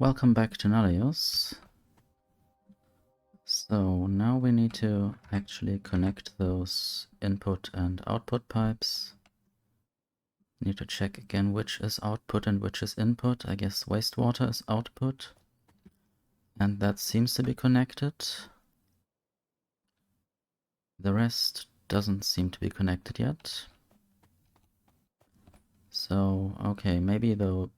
Welcome back to Nullius. So now we need to actually connect those input and output pipes. Need to check again which is output and which is input. I guess wastewater is output. And that seems to be connected. The rest doesn't seem to be connected yet. So, okay, maybe the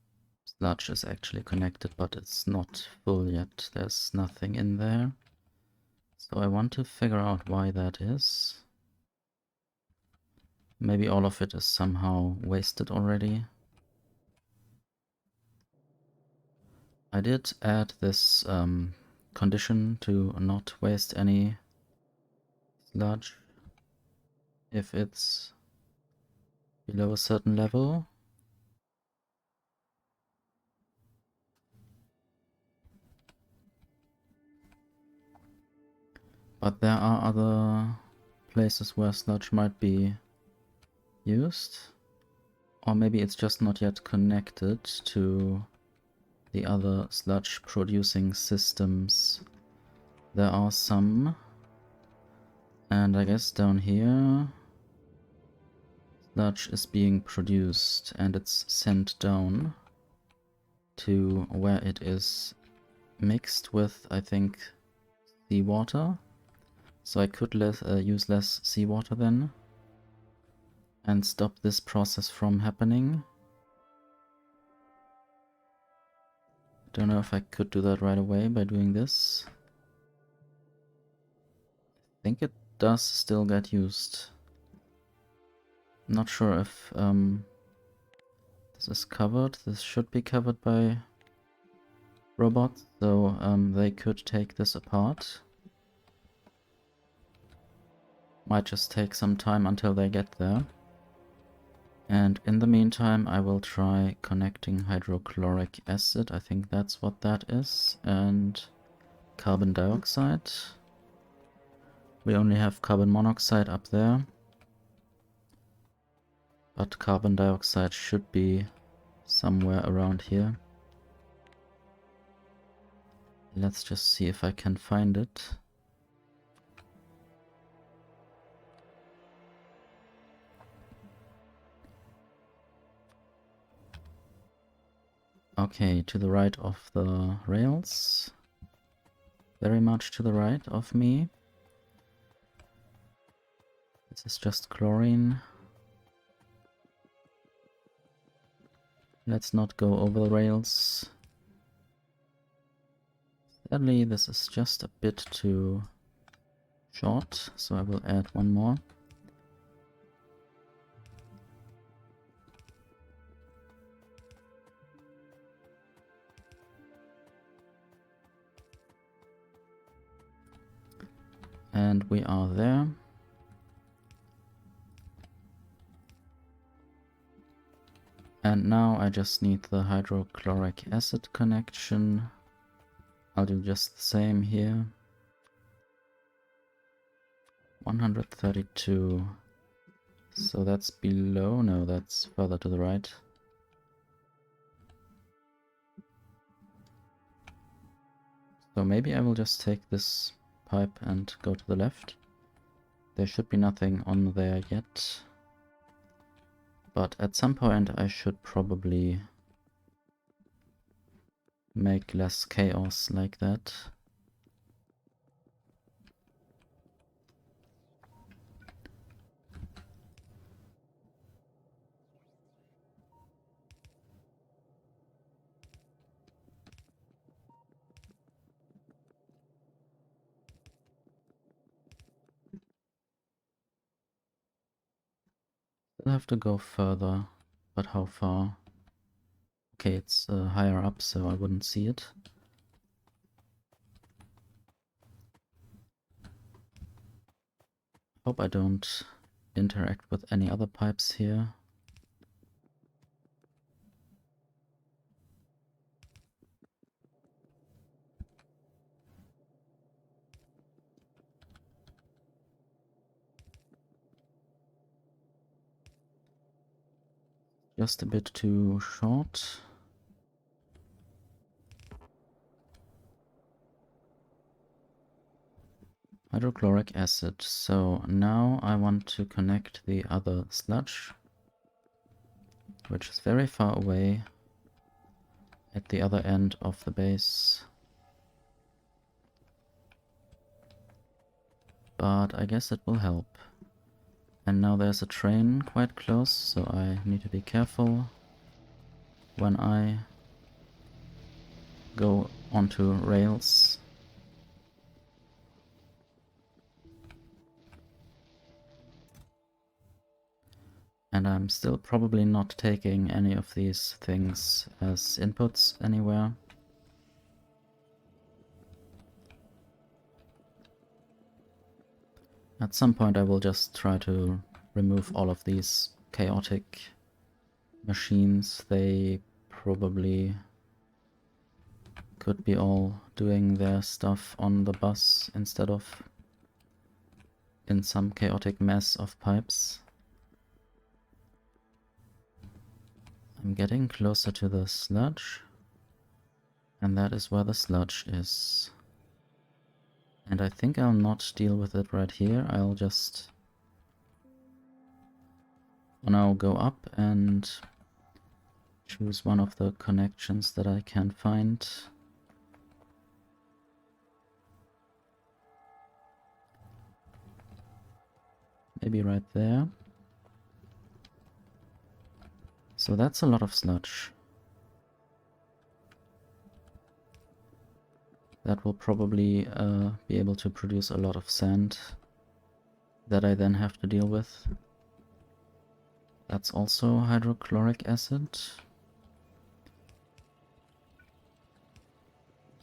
sludge is actually connected, but it's not full yet. There's nothing in there. So I want to figure out why that is. Maybe all of it is somehow wasted already. I did add this condition to not waste any sludge if it's below a certain level. But there are other places where sludge might be used. Or maybe it's just not yet connected to the other sludge producing systems. There are some. And I guess down here sludge is being produced and it's sent down to where it is mixed with, I think, seawater. So I could use less seawater then and stop this process from happening. Don't know if I could do that right away by doing this. I think it does still get used. Not sure if this is covered. This should be covered by robots, so they could take this apart. Might just take some time until they get there. And in the meantime, I will try connecting hydrochloric acid. I think that's what that is. And carbon dioxide. We only have carbon monoxide up there. But carbon dioxide should be somewhere around here. Let's just see if I can find it. Okay, to the right of the rails. Very much to the right of me. This is just chlorine. Let's not go over the rails. Sadly, this is just a bit too short, so I will add one more. And we are there. And now I just need the hydrochloric acid connection. I'll do just the same here. 132. So that's below. No, that's further to the right. So maybe I will just take this pipe and go to the left. There should be nothing on there yet. But at some point I should probably make less chaos like that. I'll have to go further, but how far? Okay, it's higher up, so I wouldn't see it. Hope I don't interact with any other pipes here. Just a bit too short. hydrochloric acid. So now I want to connect the other sludge, which is very far away at the other end of the base. But I guess it will help. And now there's a train quite close, so I need to be careful when I go onto rails. And I'm still probably not taking any of these things as inputs anywhere. At some point I will just try to remove all of these chaotic machines. They probably could be all doing their stuff on the bus instead of in some chaotic mess of pipes. I'm getting closer to the sludge, and that is where the sludge is. And I think I'll not deal with it right here. I'll just now go up and choose one of the connections that I can find. Maybe right there. So that's a lot of sludge. That will probably be able to produce a lot of sand that I then have to deal with. That's also hydrochloric acid.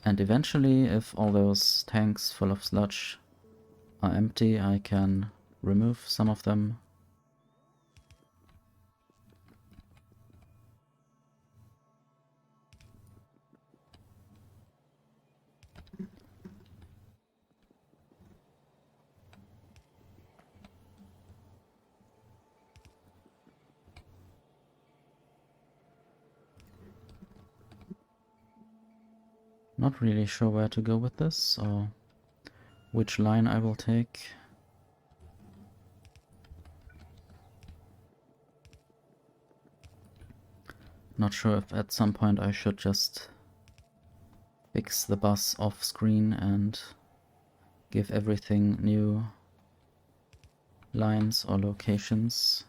And eventually, if all those tanks full of sludge are empty, I can remove some of them. Not really sure where to go with this, or which line I will take. Not sure if at some point I should just fix the bus off screen and give everything new lines or locations.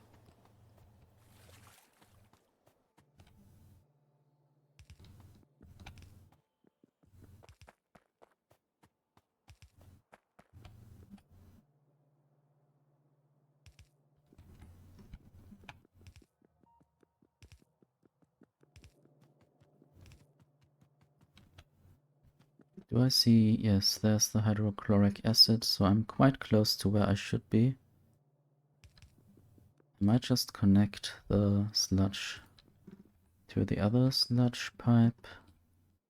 Do I see? Yes, there's the hydrochloric acid, so I'm quite close to where I should be. I might just connect the sludge to the other sludge pipe,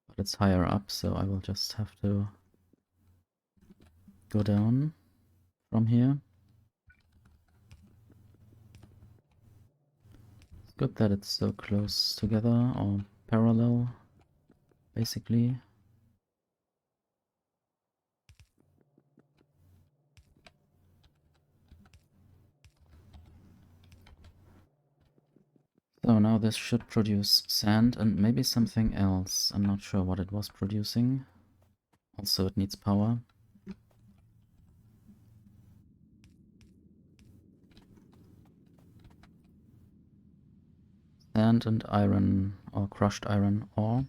but it's higher up, so I will just have to go down from here. It's good that it's so close together, or parallel, basically. So now this should produce sand and maybe something else. I'm not sure what it was producing. Also, it needs power. Sand and iron, or crushed iron ore.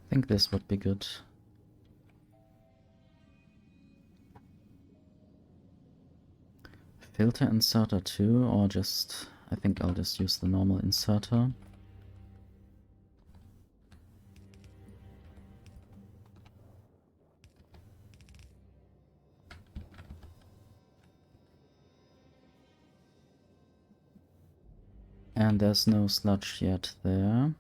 I think this would be good. Filter inserter too, or just... I think I'll just use the normal inserter. And there's no sludge yet there.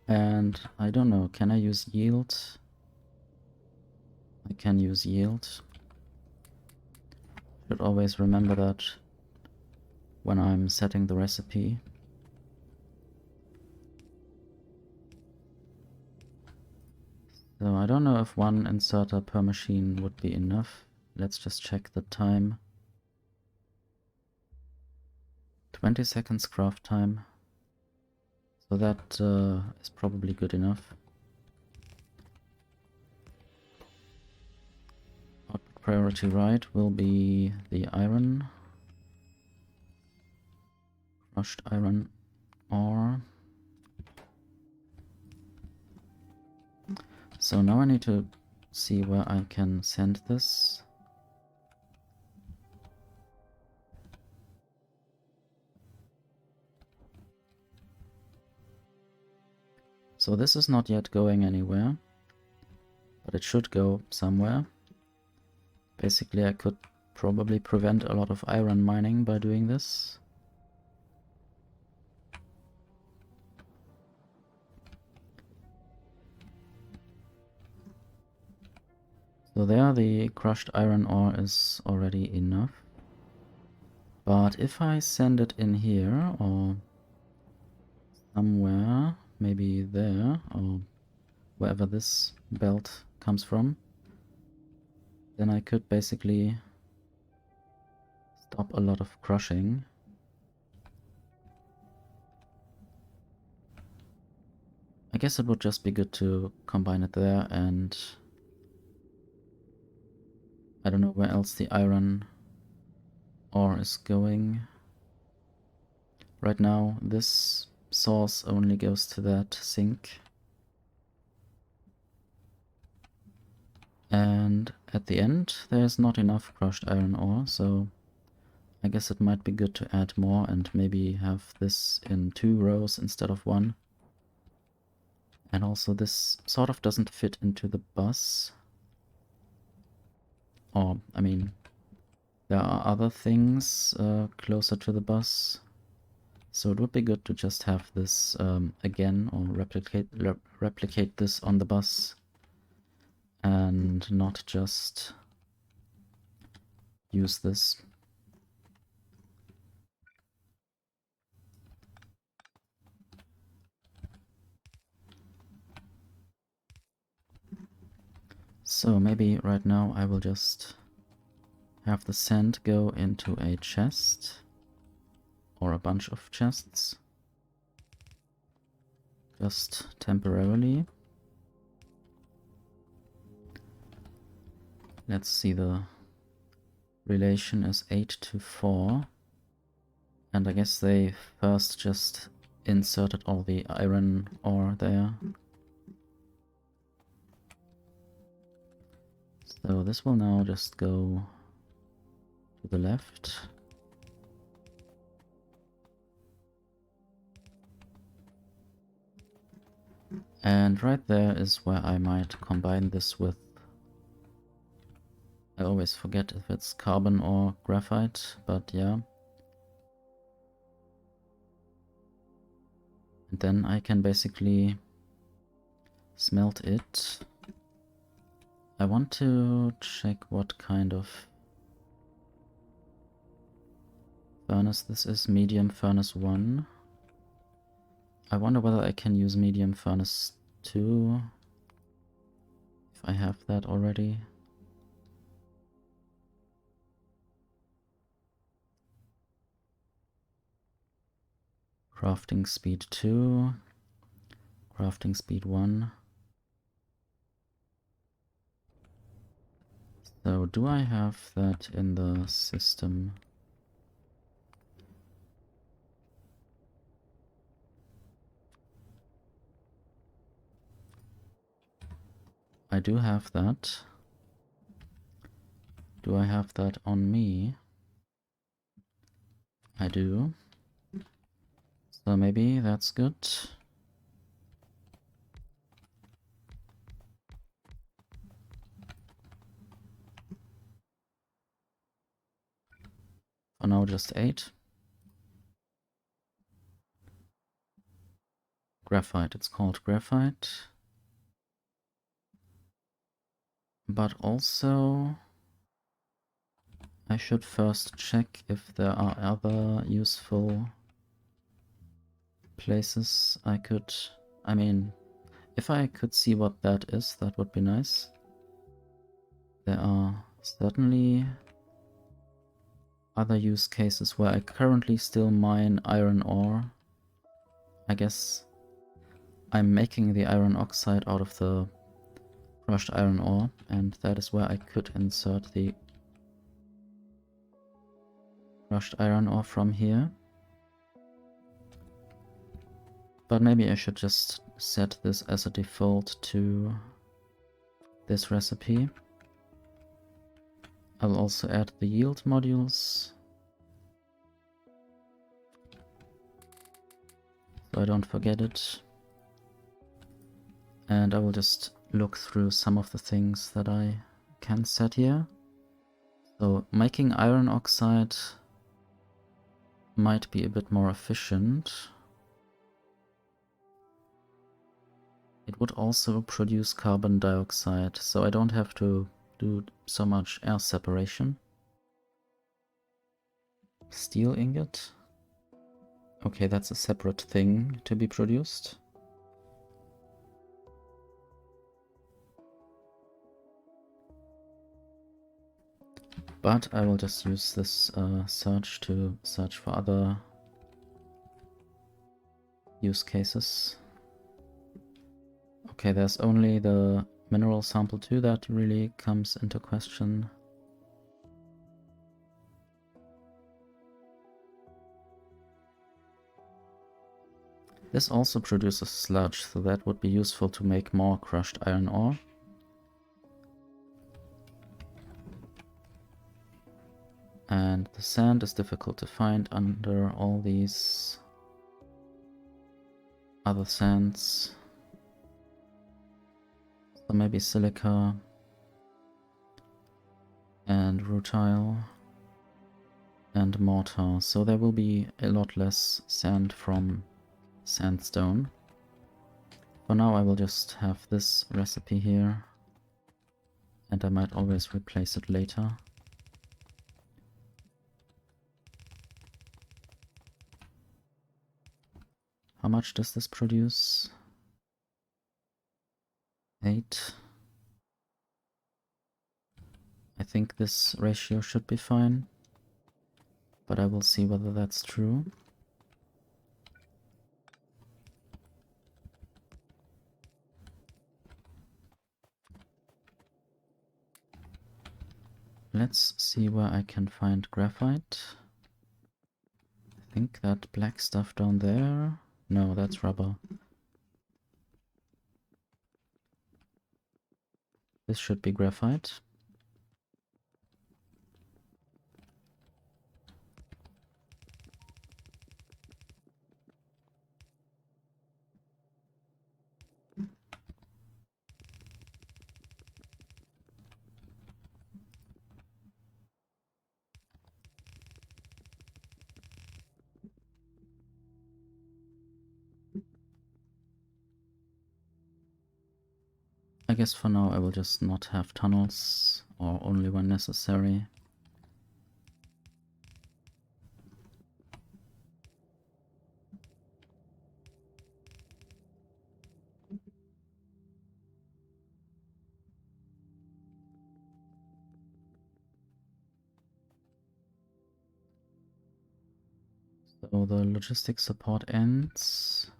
And I don't know, can I use yield? I can use yield. Should always remember that when I'm setting the recipe. So I don't know if one inserter per machine would be enough. Let's just check the time. 20 seconds craft time. So that is probably good enough. Output priority right will be the iron. Crushed iron ore. So now I need to see where I can send this. So this is not yet going anywhere, but it should go somewhere. Basically, I could probably prevent a lot of iron mining by doing this. So there the crushed iron ore is already enough. But if I send it in here or somewhere, maybe there or wherever this belt comes from, then I could basically stop a lot of crushing. I guess it would just be good to combine it there, and I don't know where else the iron ore is going. Right now this source only goes to that sink. And at the end there's not enough crushed iron ore, so I guess it might be good to add more and maybe have this in 2 rows instead of 1. And also this sort of doesn't fit into the bus. Or, I mean, there are other things closer to the bus. So it would be good to just have this again, or replicate this on the bus. And not just use this. So maybe right now I will just have the sand go into a chest or a bunch of chests, just temporarily. Let's see, the relation is 8 to 4, and I guess they first just inserted all the iron ore there. So this will now just go to the left. And right there is where I might combine this with... I always forget if it's carbon or graphite, but yeah. And then I can basically smelt it. I want to check what kind of furnace this is. Medium furnace 1. I wonder whether I can use medium furnace 2, if I have that already. Crafting speed 2, crafting speed 1. So do I have that in the system? I do have that. Do I have that on me? I do. So maybe that's good. For now just 8. graphite. It's called graphite. But also I should first check if there are other useful places I could... I mean, if I could see what that is, that would be nice. There are certainly other use cases where I currently still mine iron ore. I guess I'm making the iron oxide out of the crushed iron ore, and that is where I could insert the crushed iron ore from here. But maybe I should just set this as a default to this recipe. I'll also add the yield modules, so I don't forget it. And I will just look through some of the things that I can set here. So making iron oxide might be a bit more efficient. It would also produce carbon dioxide, so I don't have to do so much air separation. Steel ingot. Okay, that's a separate thing to be produced. But I will just use this search to search for other use cases. Okay, there's only the mineral sample 2 that really comes into question. This also produces sludge, so that would be useful to make more crushed iron ore. And the sand is difficult to find under all these other sands. So maybe silica and rutile and mortar. So there will be a lot less sand from sandstone. For now I will just have this recipe here, and I might always replace it later. How much does this produce? 8. I think this ratio should be fine, but I will see whether that's true. Let's see where I can find graphite. I think that black stuff down there... No, that's rubber. This should be graphite. I guess for now I will just not have tunnels, or only when necessary. So the logistics support ends.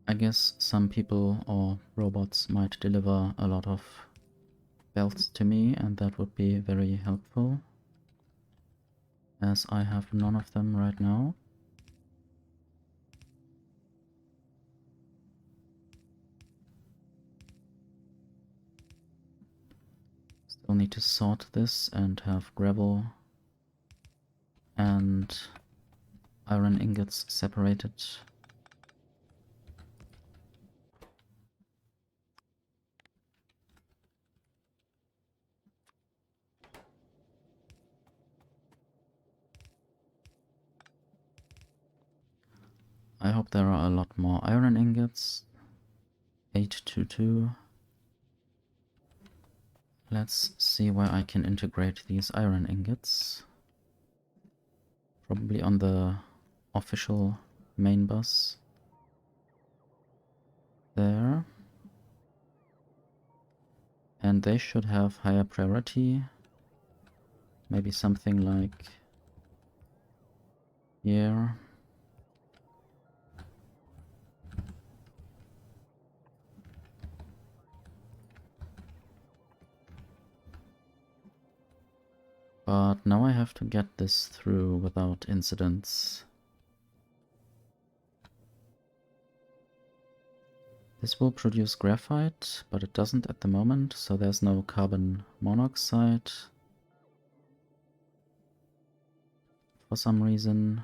I guess some people or robots might deliver a lot of belts to me, and that would be very helpful, as I have none of them right now. Still need to sort this and have gravel and iron ingots separated. hope there are a lot more iron ingots. 822. Let's see where I can integrate these iron ingots. Probably on the official main bus. There. And they should have higher priority. Maybe something like here. But now I have to get this through without incidents. This will produce graphite, but it doesn't at the moment, so there's no carbon monoxide. For some reason.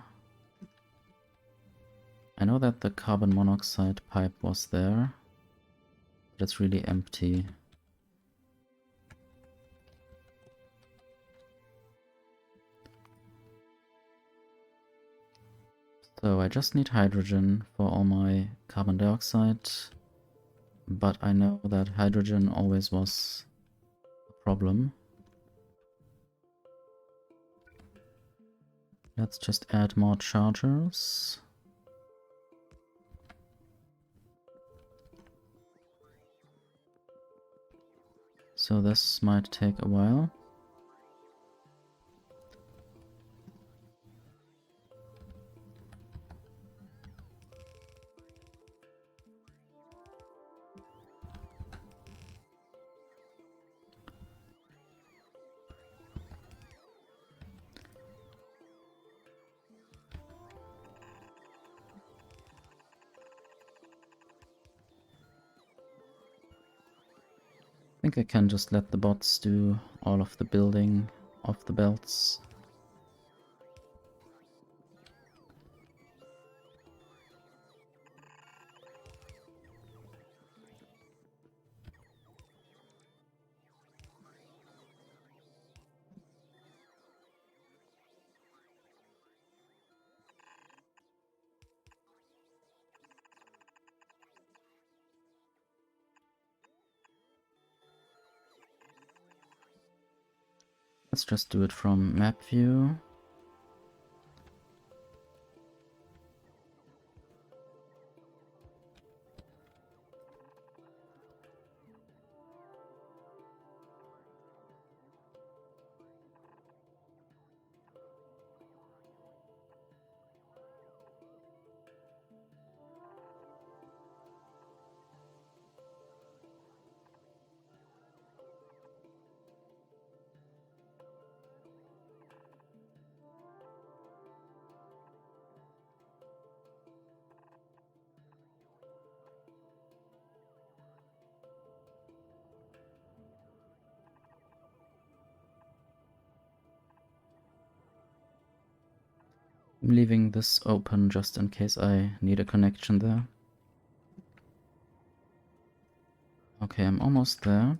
I know that the carbon monoxide pipe was there, but it's really empty. So I just need hydrogen for all my carbon dioxide, but I know that hydrogen always was a problem. Let's just add more chargers. So this might take a while. I think I can just let the bots do all of the building of the belts. Let's just do it from map view. I'm leaving this open just in case I need a connection there. Okay, I'm almost there.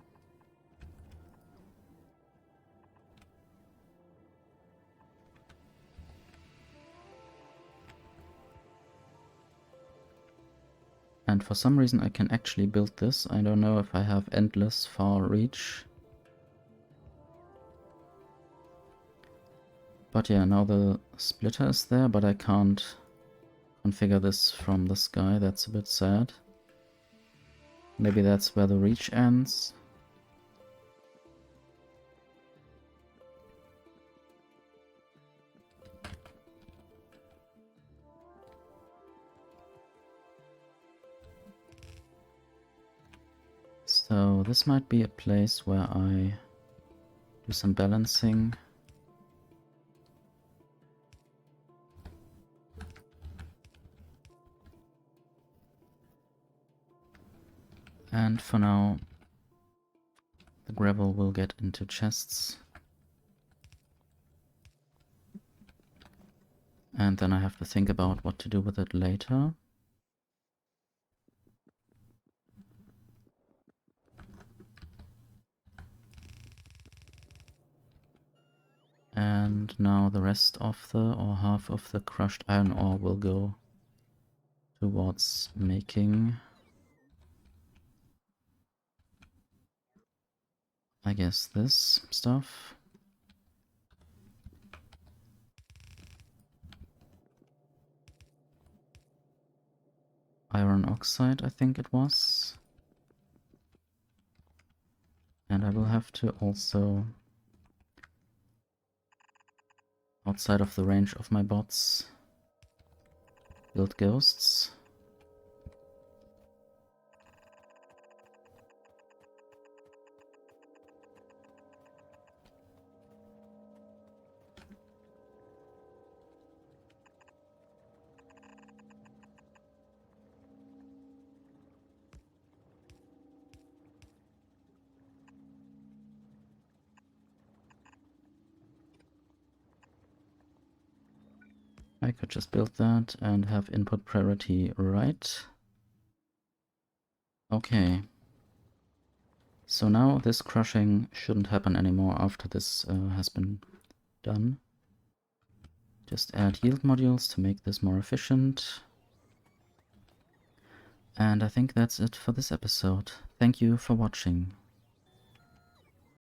And for some reason I can actually build this. I don't know if I have endless far reach. But yeah, now the splitter is there, but I can't configure this from the sky. That's a bit sad. Maybe that's where the reach ends. So this might be a place where I do some balancing. And for now, the gravel will get into chests. And then I have to think about what to do with it later. And now the rest of the, or half of the crushed iron ore will go towards making, I guess, this stuff. Iron oxide, I think it was. And I will have to also, outside of the range of my bots, build ghosts. I could just build that and have input priority right. Okay. So now this crushing shouldn't happen anymore after this has been done. Just add yield modules to make this more efficient. And I think that's it for this episode. Thank you for watching.